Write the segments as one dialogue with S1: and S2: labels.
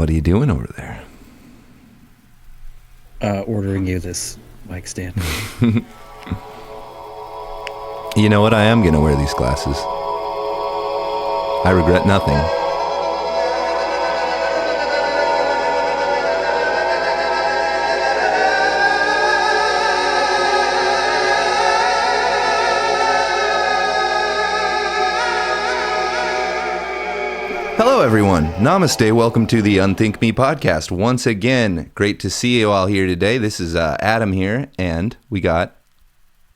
S1: What are you doing over there?
S2: Ordering you this mic stand.
S1: You know what? I am going to wear these glasses. I regret nothing. Hello, everyone. Namaste. Welcome to the Unthink Me podcast. Once again, great to see you all here today. This is Adam here, and we got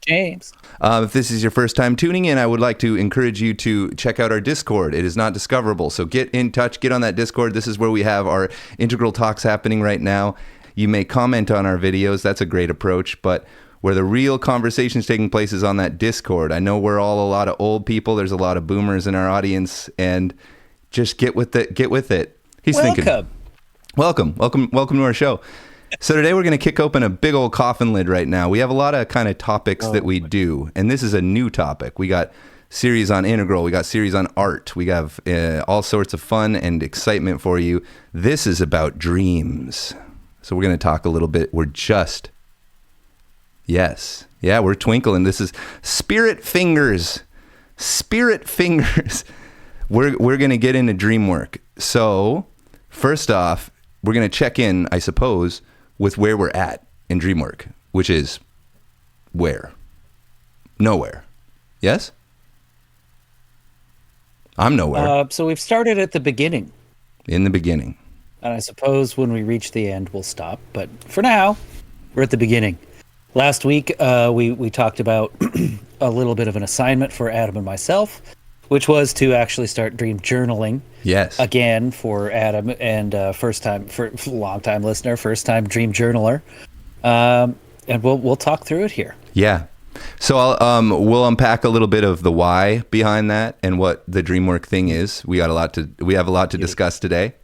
S2: James.
S1: If this is your first time tuning in, I would like to encourage you to check out our Discord. It is not discoverable, so get in touch, get on that Discord. This is where we have our integral talks happening right now. You may comment on our videos. That's a great approach, but where the real conversation's taking place is on that Discord. I know we're all a lot of old people. There's a lot of boomers in our audience, and just get with it. Get with it. He's thinking. Welcome to our show. So today we're going to kick open a big old coffin lid right now. We have a lot of kind of topics that we do, and this is a new topic. We got series on integral. We got series on art. We have all sorts of fun and excitement for you. This is about dreams. So we're going to talk a little bit. We're twinkling. This is Spirit Fingers. We're going to get into Dreamwork. So, first off, we're going to check in, I suppose, with where we're at in Dreamwork, which is where? Nowhere. Yes? I'm nowhere.
S2: So we've started at the beginning.
S1: In the beginning.
S2: And I suppose when we reach the end, we'll stop. But for now, we're at the beginning. Last week, we talked about a little bit of an assignment for Adam and myself, which was to actually start dream journaling.
S1: Yes.
S2: Again, for Adam and long-time listener, first-time dream journaler. And we'll talk through it here.
S1: Yeah. So we'll unpack a little bit of the why behind that and what the Dreamwork thing is. We have a lot to discuss today.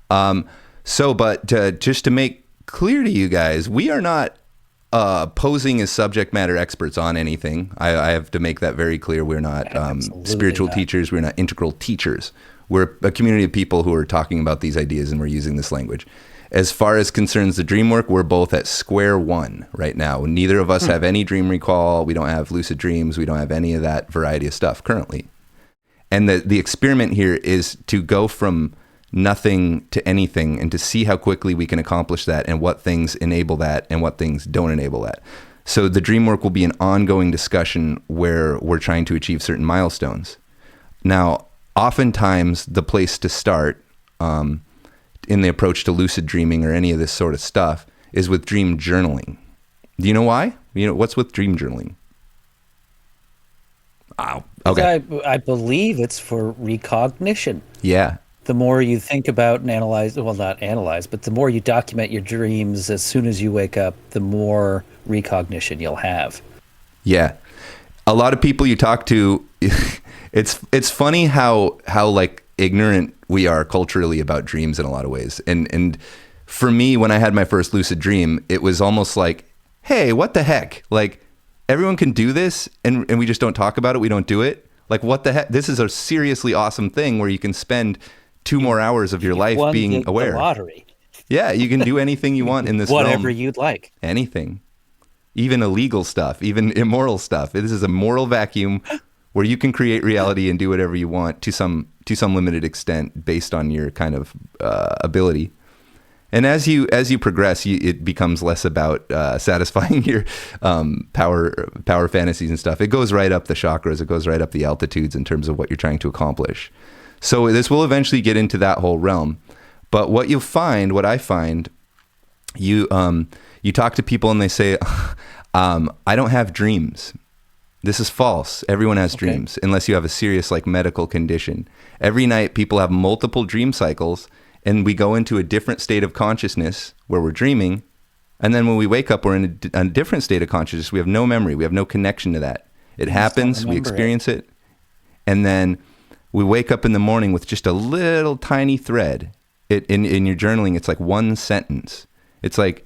S1: But just to make clear to you guys, we are not posing as subject matter experts on anything. I have to make that very clear. We're not spiritual teachers. We're not integral teachers. We're a community of people who are talking about these ideas, and we're using this language. As far as concerns the Dreamwork, we're both at square one right now. Neither of us have any dream recall. We don't have lucid dreams. We don't have any of that variety of stuff currently. And the experiment here is to go from nothing to anything and to see how quickly we can accomplish that and what things enable that and what things don't enable that. So the Dreamwork will be an ongoing discussion where we're trying to achieve certain milestones. Now, oftentimes the place to start in the approach to lucid dreaming or any of this sort of stuff is with dream journaling. Do you know why? What's with dream journaling? Oh, okay.
S2: I believe it's for recognition.
S1: Yeah.
S2: The more you think about and analyze, well, not analyze, but the more you document your dreams as soon as you wake up, the more recognition you'll have.
S1: Yeah. A lot of people you talk to, it's funny how like ignorant we are culturally about dreams in a lot of ways. And for me, when I had my first lucid dream, it was almost like, hey, what the heck? Like, everyone can do this and we just don't talk about it. We don't do it. Like, what the heck? This is a seriously awesome thing where you can spend 2 more hours of your life being aware.
S2: The lottery.
S1: Yeah, you can do anything you want in this
S2: Whatever
S1: realm.
S2: you'd like.
S1: Anything. Even illegal stuff, even immoral stuff. This is a moral vacuum where you can create reality and do whatever you want to some limited extent based on your kind of ability. And as you progress, it becomes less about satisfying your power fantasies and stuff. It goes right up the chakras. It goes right up the altitudes in terms of what you're trying to accomplish. So this will eventually get into that whole realm. But what I find, you talk to people and they say, I don't have dreams. This is false. Everyone has dreams, unless you have a serious like medical condition. Every night people have multiple dream cycles, and we go into a different state of consciousness where we're dreaming. And then when we wake up, we're in a different state of consciousness. We have no memory. We have no connection to that. It happens. We experience it. And then we wake up in the morning with just a little tiny thread. In your journaling, it's like one sentence. It's like,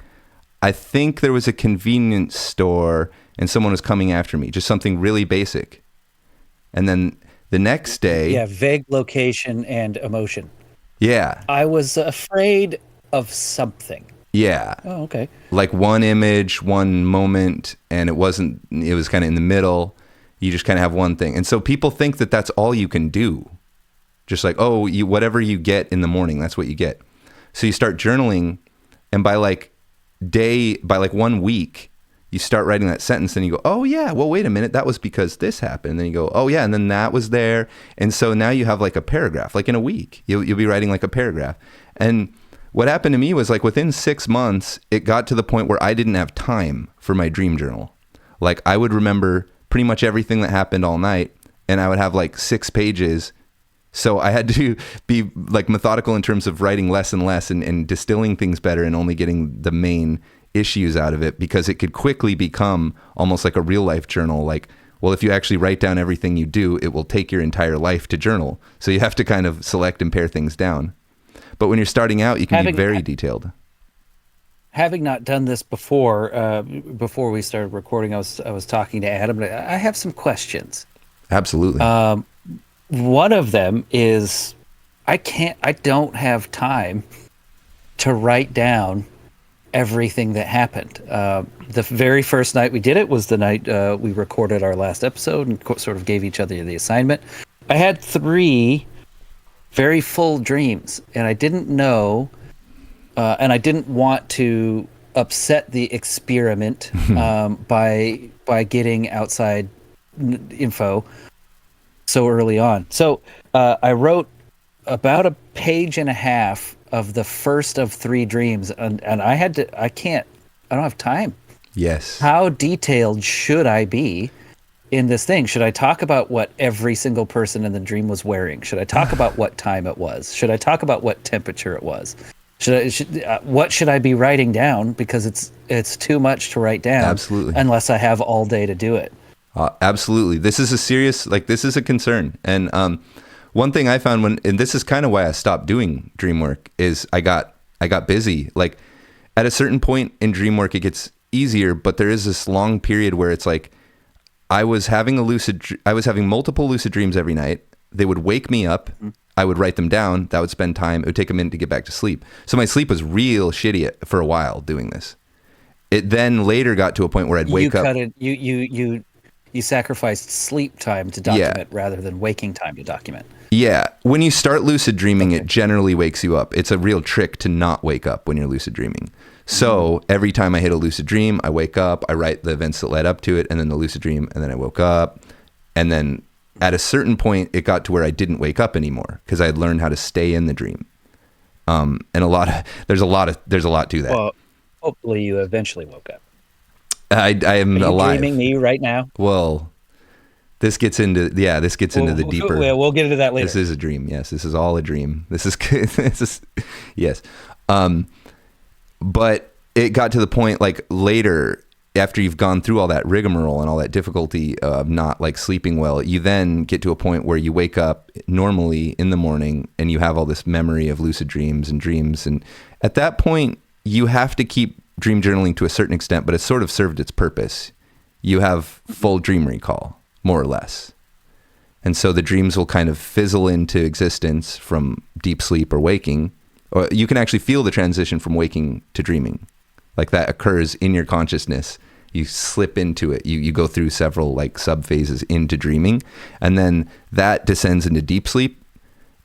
S1: I think there was a convenience store and someone was coming after me. Just something really basic. And then the next day...
S2: Yeah, vague location and emotion.
S1: Yeah.
S2: I was afraid of something.
S1: Yeah.
S2: Oh, okay.
S1: Like one image, one moment, and it was kind of in the middle. You just kind of have one thing. And so people think that that's all you can do. Just like, oh, whatever you get in the morning, that's what you get. So you start journaling, and by like 1 week, you start writing that sentence, and you go, oh yeah, well, wait a minute, that was because this happened. And then you go, oh yeah, and then that was there. And so now you have like a paragraph, like in a week, you'll be writing like a paragraph. And what happened to me was like within 6 months, it got to the point where I didn't have time for my dream journal. Like I would remember pretty much everything that happened all night, and I would have like 6 pages. So I had to be like methodical in terms of writing less and less and distilling things better and only getting the main issues out of it, because it could quickly become almost like a real life journal. Like, well, if you actually write down everything you do, it will take your entire life to journal. So you have to kind of select and pare things down. But when you're starting out, you can be very detailed.
S2: Having not done this before we started recording, I was talking to Adam. I have some questions.
S1: Absolutely.
S2: One of them is I don't have time to write down everything that happened. The very first night we did it was the night we recorded our last episode and sort of gave each other the assignment. I had 3 very full dreams, and I didn't know, and I didn't want to upset the experiment by getting outside info so early on. So I wrote about a page and a half of the first of 3 dreams, and I don't have time.
S1: Yes.
S2: How detailed should I be in this thing? Should I talk about what every single person in the dream was wearing? Should I talk about what time it was? Should I talk about what temperature it was? What should I be writing down? Because it's too much to write down.
S1: Absolutely.
S2: Unless I have all day to do it.
S1: Absolutely. This is this is a concern. And one thing I found and this is kind of why I stopped doing Dreamwork, is I got busy. Like at a certain point in Dreamwork, it gets easier, but there is this long period where it's like, I was having multiple lucid dreams every night. They would wake me up. I would write them down. That would spend time. It would take a minute to get back to sleep. So my sleep was real shitty for a while doing this. It then later got to a point where I'd wake up.
S2: You sacrificed sleep time to document rather than waking time to document.
S1: Yeah. When you start lucid dreaming, it generally wakes you up. It's a real trick to not wake up when you're lucid dreaming. So every time I hit a lucid dream, I wake up, I write the events that led up to it, and then the lucid dream, and then I woke up. And then at a certain point, it got to where I didn't wake up anymore because I had learned how to stay in the dream. And there's a lot to that.
S2: Well, hopefully you eventually woke up.
S1: I am alive.
S2: Dreaming me right now?
S1: Well, this gets into the deeper.
S2: We'll get into that later.
S1: This is a dream. Yes, this is all a dream. This is yes. But it got to the point like later, after you've gone through all that rigmarole and all that difficulty of not like sleeping well, you then get to a point where you wake up normally in the morning and you have all this memory of lucid dreams. And at that point, you have to keep dream journaling to a certain extent, but it's sort of served its purpose. You have full dream recall, more or less. And so the dreams will kind of fizzle into existence from deep sleep or waking. Or you can actually feel the transition from waking to dreaming. Like that occurs in your consciousness. You slip into it. You go through several like sub phases into dreaming, and then that descends into deep sleep.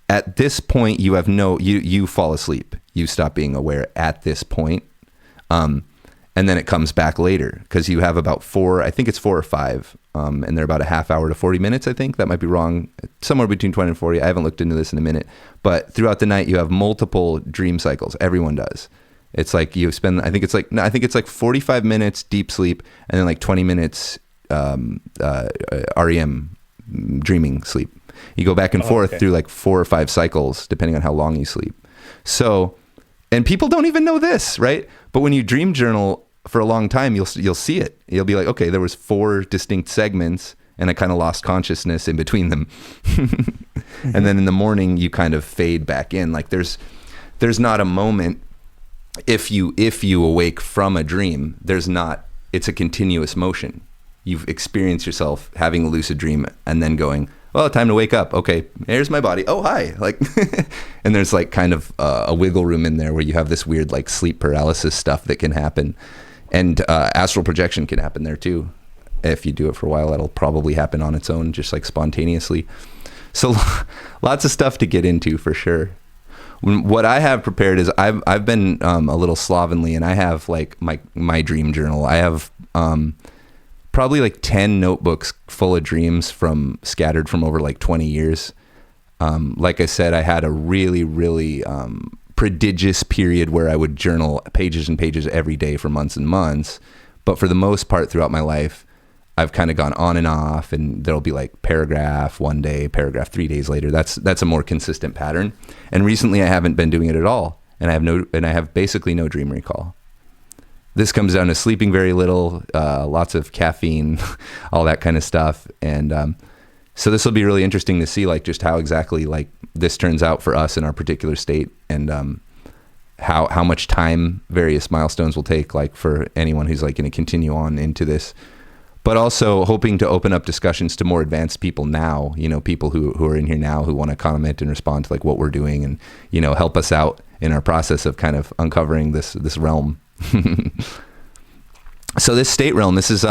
S1: At this point, you fall asleep. You stop being aware at this point. And then it comes back later because you have about 4 or 5, and they're about a half hour to 40 minutes, I think. That might be wrong. Somewhere between 20 and 40. I haven't looked into this in a minute. But throughout the night, you have multiple dream cycles. Everyone does. It's like you spend, I think it's like 45 minutes deep sleep and then like 20 minutes REM, dreaming sleep. You go back and forth through like 4 or 5 cycles, depending on how long you sleep. So, and people don't even know this, right? But when you dream journal for a long time, you'll see it. You'll be like, okay, there was 4 distinct segments, and I kind of lost consciousness in between them. And then in the morning, you kind of fade back in. Like there's not a moment if you awake from a dream. There's not. It's a continuous motion. You've experienced yourself having a lucid dream and then going, well, time to wake up. Okay, here's my body. Oh, hi. Like, and there's like kind of a wiggle room in there where you have this weird like sleep paralysis stuff that can happen. And astral projection can happen there too. If you do it for a while, that'll probably happen on its own, just like spontaneously. So lots of stuff to get into for sure. What I have prepared is I've been a little slovenly, and I have like my dream journal. I have probably like 10 notebooks full of dreams scattered from over like 20 years. Like I said, I had a really, really prodigious period where I would journal pages and pages every day for months and months. But for the most part throughout my life, I've kind of gone on and off, and there'll be like paragraph one day, paragraph 3 days later. That's a more consistent pattern. And recently I haven't been doing it at all. And I have basically no dream recall. This comes down to sleeping very little, lots of caffeine, all that kind of stuff. And so this will be really interesting to see like just how exactly like this turns out for us in our particular state, and how much time various milestones will take, like for anyone who's like going to continue on into this. But also hoping to open up discussions to more advanced people now, people who are in here now who want to comment and respond to like what we're doing, and, help us out in our process of kind of uncovering this realm. So this state realm, this is,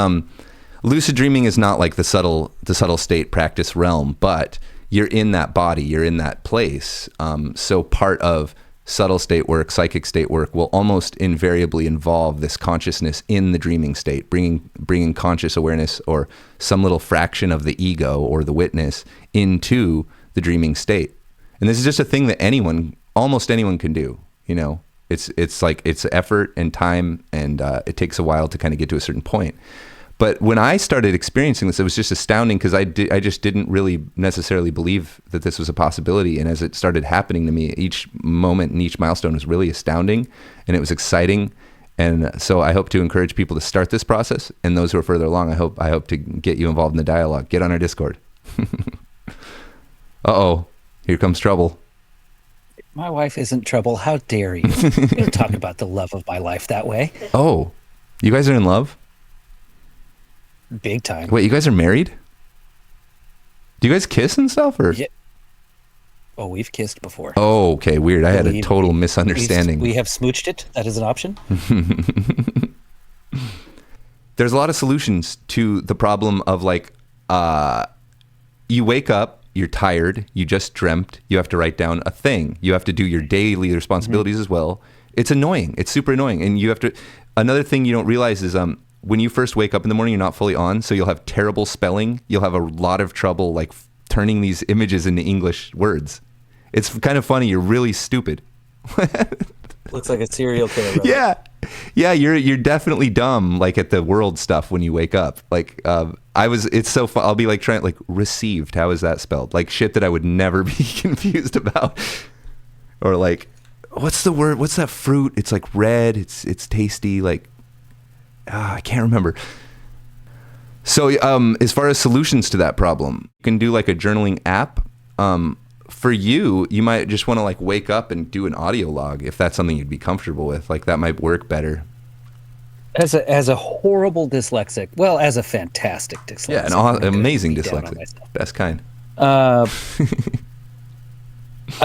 S1: lucid dreaming is not like the subtle state practice realm, but you're in that body, you're in that place. So part of subtle state work, psychic state work will almost invariably involve this consciousness in the dreaming state, bringing conscious awareness or some little fraction of the ego or the witness into the dreaming state. And this is just a thing that almost anyone can do. It's like it's effort and time, and it takes a while to kind of get to a certain point. But when I started experiencing this, it was just astounding, because I just didn't really necessarily believe that this was a possibility. And as it started happening to me, each moment and each milestone was really astounding, and it was exciting. And so I hope to encourage people to start this process. And those who are further along, I hope to get you involved in the dialogue. Get on our Discord. Uh-oh, here comes trouble.
S2: My wife isn't trouble. How dare you? You don't talk about the love of my life that way.
S1: Oh, you guys are in love?
S2: Big time.
S1: Wait, you guys are married? Do you guys kiss and stuff, or?
S2: Yeah. Oh, we've kissed before.
S1: Oh, okay, weird. I had a total misunderstanding.
S2: We have smooched it. That is an option.
S1: There's a lot of solutions to the problem of like, you wake up, you're tired, you just dreamt, you have to write down a thing. You have to do your daily responsibilities as well. It's annoying. It's super annoying. And you have to, another thing you don't realize is, when you first wake up in the morning, you're not fully on, so you'll have terrible spelling. You'll have a lot of trouble like turning these images into English words. It's kind of funny. You're really stupid.
S2: Looks like a serial killer.
S1: Yeah, you're definitely dumb. Like at the world stuff when you wake up. Like it's so fun. I'll be like trying like received. How is that spelled? Like shit that I would never be confused about. Or like, what's the word? What's that fruit? It's like red. It's tasty. Like. I can't remember. So as far as solutions to that problem, you can do like a journaling app. For you might just want to like wake up and do an audio log if that's something you'd be comfortable with. Like that might work better.
S2: As a horrible dyslexic, well, as a fantastic dyslexic.
S1: Yeah, an amazing dyslexic. Best kind.
S2: I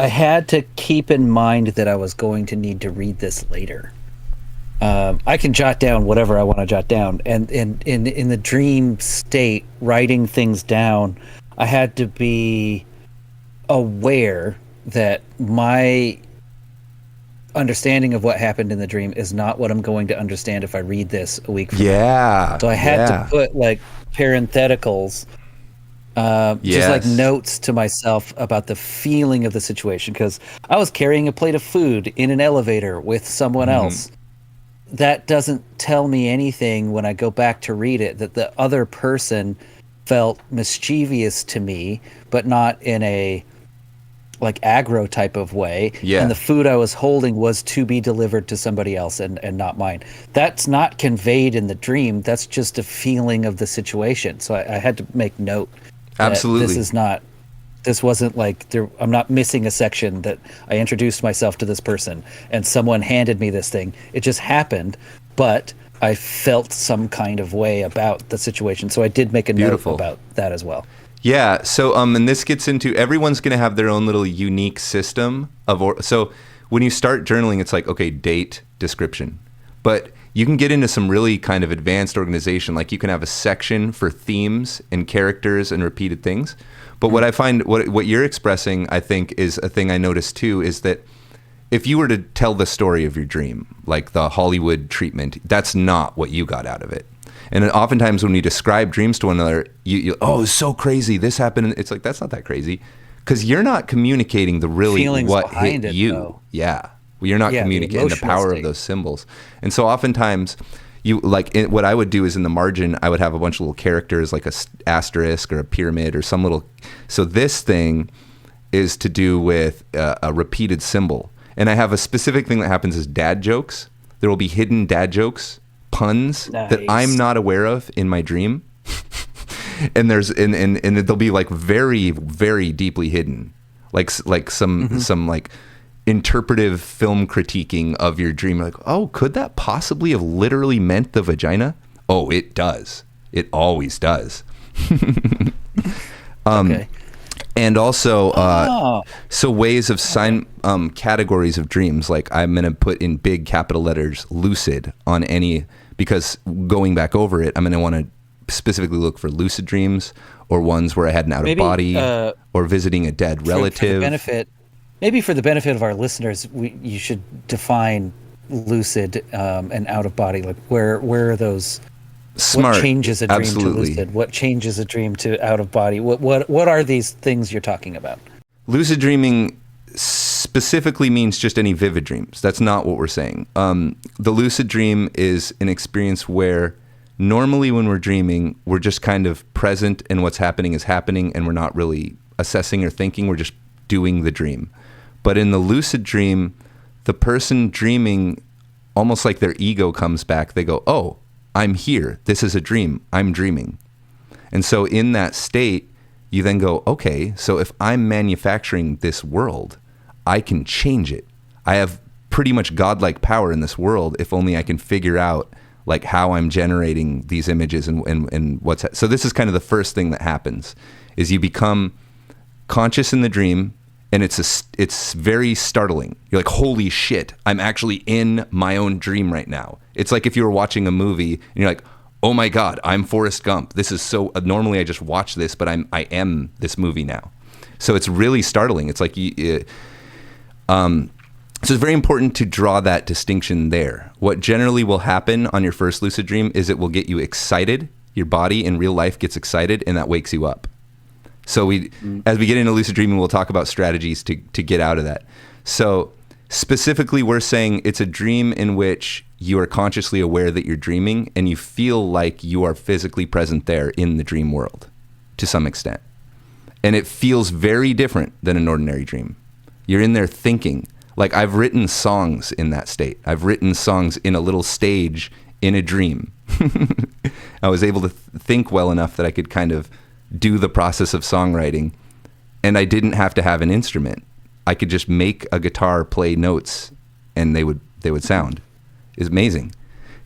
S2: had to keep in mind that I was going to need to read this later. I can jot down whatever I want to jot down, and in the dream state, writing things down, I had to be aware that my understanding of what happened in the dream is not what I'm going to understand if I read this a week from now. So I had to put like parentheticals, just like notes to myself about the feeling of the situation, because I was carrying a plate of food in an elevator with someone else. That doesn't tell me anything when I go back to read it, that the other person felt mischievous to me, but not in a like aggro type of way. Yeah. And the food I was holding was to be delivered to somebody else and not mine. That's not conveyed in the dream. That's just a feeling of the situation. So I had to make note.
S1: Absolutely.
S2: This wasn't like I'm not missing a section that I introduced myself to this person and someone handed me this thing. It just happened, but I felt some kind of way about the situation. So I did make a note about that as well.
S1: Yeah. So, and this gets into everyone's going to have their own little unique system of, so when you start journaling, it's like, okay, date, description. But you can get into some really kind of advanced organization. Like you can have a section for themes and characters and repeated things. But what I find, what you're expressing, I think, is a thing I noticed too, is that if you were to tell the story of your dream, like the Hollywood treatment, that's not what you got out of it. And oftentimes when we describe dreams to one another, oh, it's so crazy, this happened. It's like, that's not that crazy. Because you're not communicating the really
S2: Feelings
S1: what hit
S2: it,
S1: you.
S2: though.
S1: Yeah. Well, you're not communicating the power of those symbols. And so oftentimes, what I would do is in the margin, I would have a bunch of little characters like a asterisk or a pyramid or some little. So this thing is to do with a repeated symbol. And I have a specific thing that happens is dad jokes. There will be hidden dad jokes, puns that I'm not aware of in my dream. And they'll be like very, very deeply hidden. Like some like interpretive film critiquing of your dream. Like, oh, could that possibly have literally meant the vagina? Oh, it does. It always does.
S2: Okay.
S1: And also, so ways of categories of dreams. Like I'm going to put in big capital letters, lucid on any, because going back over it, I'm going to want to specifically look for lucid dreams or ones where I had an out of body or visiting a dead relative.
S2: Maybe for the benefit of our listeners, you should define lucid and out of body. Like where are those?
S1: Smart.
S2: What changes a dream
S1: Absolutely.
S2: to lucid? What changes a dream to out of body? What are these things you're talking about?
S1: Lucid dreaming specifically means just any vivid dreams. That's not what we're saying. The lucid dream is an experience where normally when we're dreaming, we're just kind of present and what's happening is happening and we're not really assessing or thinking. We're just doing the dream. But in the lucid dream, the person dreaming, almost like their ego comes back. They go, oh, I'm here. This is a dream. I'm dreaming. And so in that state, you then go, okay, so if I'm manufacturing this world, I can change it. I have pretty much godlike power in this world if only I can figure out like how I'm generating these images and what's... So this is kind of the first thing that happens, is you become conscious in the dream, and it's very startling. You're like, holy shit, I'm actually in my own dream right now. It's like if you were watching a movie and you're like, oh my God, I'm Forrest Gump. This is so, normally I just watch this, but I am this movie now. So it's really startling. It's like, so it's very important to draw that distinction there. What generally will happen on your first lucid dream is it will get you excited. Your body in real life gets excited and that wakes you up. So as we get into lucid dreaming, we'll talk about strategies to get out of that. So specifically, we're saying it's a dream in which you are consciously aware that you're dreaming and you feel like you are physically present there in the dream world to some extent. And it feels very different than an ordinary dream. You're in there thinking. Like I've written songs in that state. I've written songs in a little stage in a dream. I was able to think well enough that I could kind of do the process of songwriting, and I didn't have to have an instrument. I could just make a guitar play notes and they would sound. It's amazing.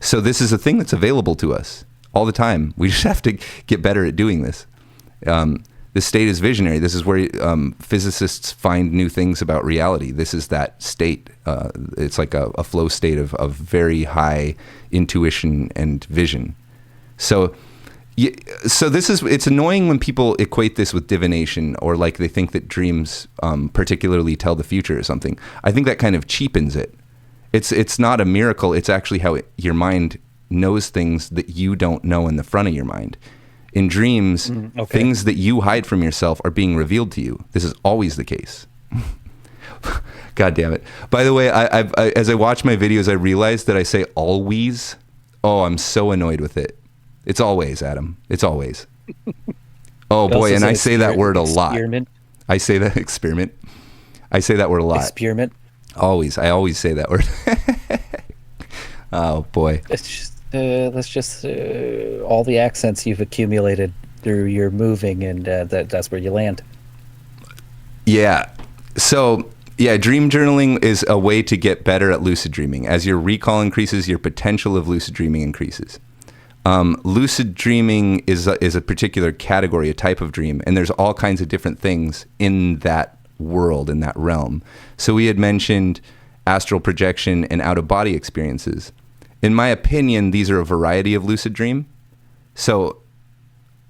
S1: So this is a thing that's available to us all the time. We just have to get better at doing this. This state is visionary. This is where physicists find new things about reality. This is that state. It's like a flow state of very high intuition and vision. So it's annoying when people equate this with divination, or like they think that dreams particularly tell the future or something. I think that kind of cheapens it. It's not a miracle. It's actually how your mind knows things that you don't know in the front of your mind. In dreams, things that you hide from yourself are being revealed to you. This is always the case. God damn it. By the way, I as I watch my videos, I realize that I say always. Oh, I'm so annoyed with it. It's always, Adam. It's always. Oh boy, and I say that word a lot. I say that experiment. I say that word a lot.
S2: Experiment.
S1: Always. I always say that word. Oh boy.
S2: That's just all the accents you've accumulated through your moving, and that's where you land.
S1: Yeah. So, yeah, dream journaling is a way to get better at lucid dreaming. As your recall increases, your potential of lucid dreaming increases. Lucid dreaming is a particular category, a type of dream, and there's all kinds of different things in that world, in that realm. So we had mentioned astral projection and out-of-body experiences. In my opinion, these are a variety of lucid dream. So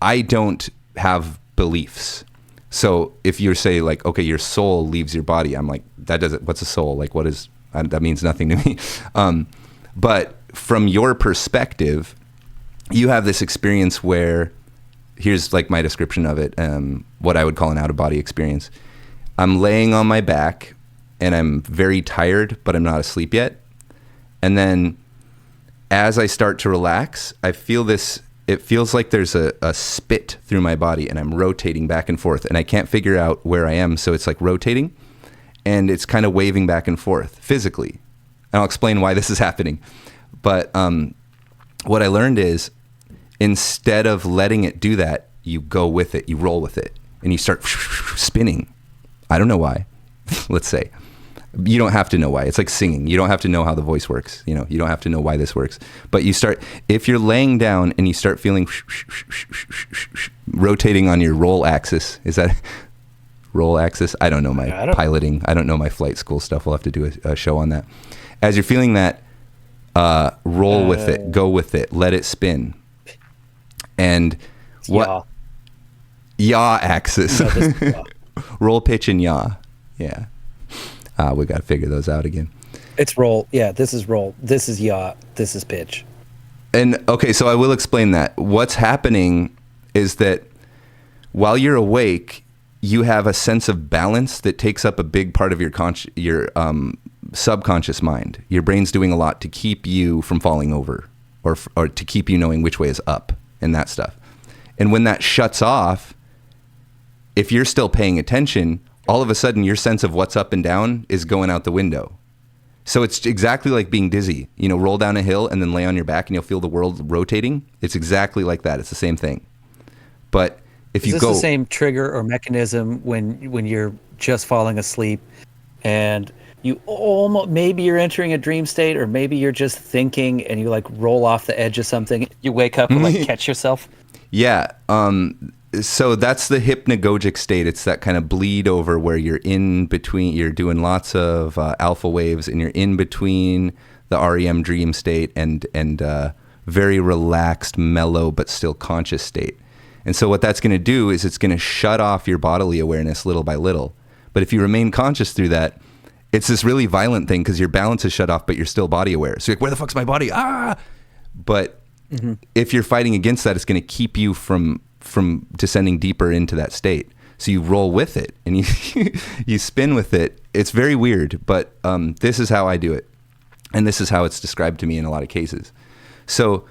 S1: I don't have beliefs. So if you say like, okay, your soul leaves your body, I'm like, that doesn't, what's a soul? Like, what is, that means nothing to me. But from your perspective, you have this experience where, here's like my description of it, what I would call an out-of-body experience. I'm laying on my back and I'm very tired, but I'm not asleep yet. And then as I start to relax, I feel this, it feels like there's a spit through my body and I'm rotating back and forth and I can't figure out where I am. So it's like rotating and it's kind of waving back and forth physically. And I'll explain why this is happening. But what I learned is instead of letting it do that, you go with it, you roll with it, and you start spinning. I don't know why, let's say. You don't have to know why. It's like singing. You don't have to know how the voice works. You know, you don't have to know why this works. But you start, if you're laying down and you start feeling rotating on your roll axis, is that roll axis? I don't know my piloting. I don't know my flight school stuff. We'll have to do a show on that. As you're feeling that, roll with it, go with it, let it spin. And what? Yaw axis. No, roll, pitch, and yaw. Yeah. We got to figure those out again.
S2: It's roll. Yeah, this is roll. This is yaw. This is pitch.
S1: And okay, so I will explain that. What's happening is that while you're awake, you have a sense of balance that takes up a big part of your subconscious mind. Your brain's doing a lot to keep you from falling over or to keep you knowing which way is up and that stuff. And when that shuts off, if you're still paying attention, all of a sudden your sense of what's up and down is going out the window. So it's exactly like being dizzy. You know, roll down a hill and then lay on your back and you'll feel the world rotating. It's exactly like that. It's the same thing. But if you go... Is
S2: this the same trigger or mechanism when you're just falling asleep and you almost, maybe you're entering a dream state or maybe you're just thinking and you like roll off the edge of something. You wake up and like catch yourself?
S1: Yeah. So that's the hypnagogic state. It's that kind of bleed over where you're in between, you're doing lots of alpha waves and you're in between the REM dream state and very relaxed, mellow, but still conscious state. And so what that's going to do is it's going to shut off your bodily awareness little by little. But if you remain conscious through that, it's this really violent thing because your balance is shut off, but you're still body aware. So you're like, where the fuck's my body? Ah! But if you're fighting against that, it's going to keep you from descending deeper into that state. So you roll with it and you spin with it. It's very weird, but this is how I do it. And this is how it's described to me in a lot of cases. So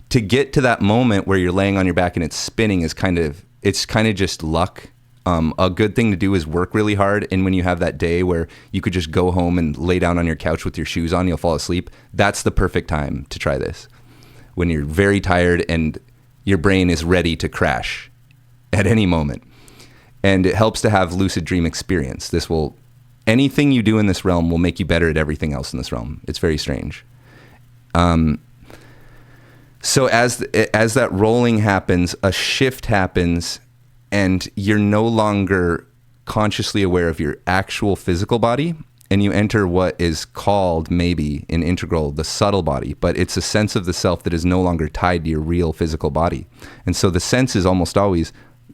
S1: to get to that moment where you're laying on your back and it's spinning is kind of just luck. A good thing to do is work really hard. And when you have that day where you could just go home and lay down on your couch with your shoes on, you'll fall asleep. That's the perfect time to try this. When you're very tired and your brain is ready to crash at any moment. And it helps to have lucid dream experience. Anything you do in this realm will make you better at everything else in this realm. It's very strange. So as that rolling happens, a shift happens and you're no longer consciously aware of your actual physical body. And you enter what is called, maybe in integral, the subtle body, but it's a sense of the self that is no longer tied to your real physical body. And so the sense is almost always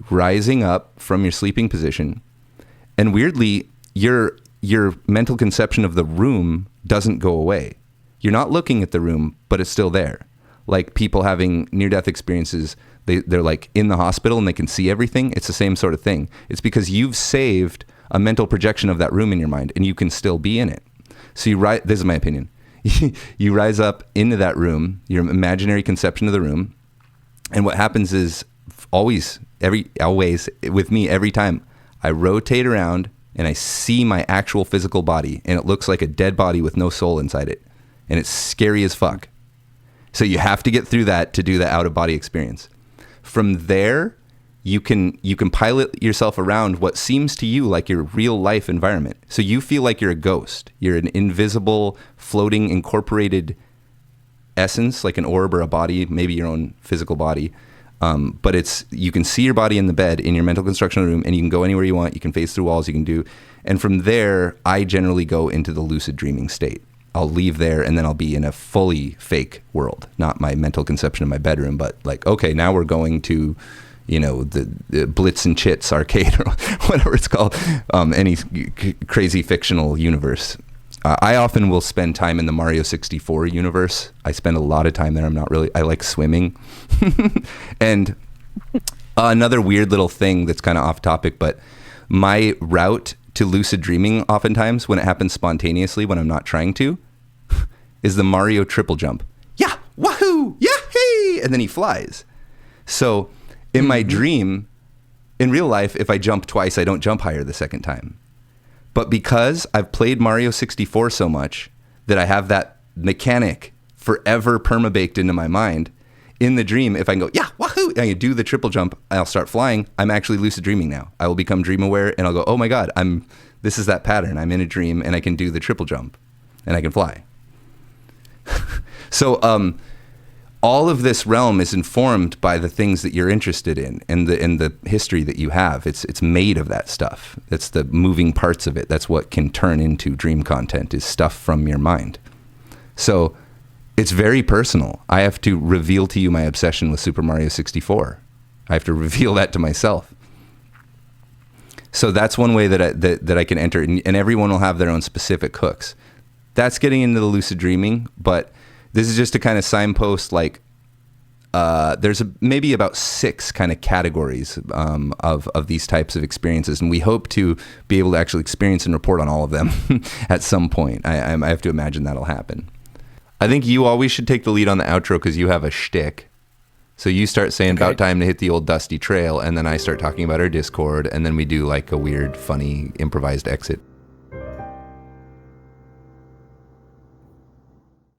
S1: rising up from your sleeping position. And weirdly, your mental conception of the room doesn't go away. You're not looking at the room, but it's still there. Like people having near-death experiences, they're like in the hospital and they can see everything. It's the same sort of thing. It's because you've saved a mental projection of that room in your mind and you can still be in it. So this is my opinion. You rise up into that room, your imaginary conception of the room. And what happens is always with me, every time I rotate around and I see my actual physical body and it looks like a dead body with no soul inside it. And it's scary as fuck. So you have to get through that to do the out of body experience. From there, you can pilot yourself around what seems to you like your real life environment. So you feel like you're a ghost. You're an invisible, floating, incorporated essence, like an orb or a body, maybe your own physical body. But you can see your body in the bed in your mental construction room, and you can go anywhere you want. You can phase through walls. You can do, and from there, I generally go into the lucid dreaming state. I'll leave there, and then I'll be in a fully fake world, not my mental conception of my bedroom, but like, okay, now we're going to, the Blitz and Chits arcade or whatever it's called, any crazy fictional universe. I often will spend time in the Mario 64 universe. I spend a lot of time there. I like swimming. And another weird little thing that's kind of off topic, but my route to lucid dreaming oftentimes, when it happens spontaneously, when I'm not trying to, is the Mario triple jump. Yeah, wahoo, yeah, hey, and then he flies. So in my dream, in real life, if I jump twice, I don't jump higher the second time. But because I've played Mario 64 so much that I have that mechanic forever permabaked into my mind, in the dream, if I can go, yeah, wahoo, and I do the triple jump, I'll start flying. I'm actually lucid dreaming now. I will become dream aware, and I'll go, oh my God, this is that pattern. I'm in a dream, and I can do the triple jump, and I can fly. So all of this realm is informed by the things that you're interested in and the history that you have. It's made of that stuff. That's the moving parts of it. That's what can turn into dream content, is stuff from your mind. So it's very personal. I have to reveal to you my obsession with Super Mario 64. I have to reveal that to myself. So that's one way that I can enter, and everyone will have their own specific hooks. That's getting into the lucid dreaming, but this is just to kind of signpost, like, there's maybe about 6 kind of categories of these types of experiences, and we hope to be able to actually experience and report on all of them at some point. I have to imagine that'll happen. I think you always should take the lead on the outro because you have a shtick. So you start saying about time to hit the old dusty trail, and then I start talking about our Discord, and then we do like a weird, funny, improvised exit.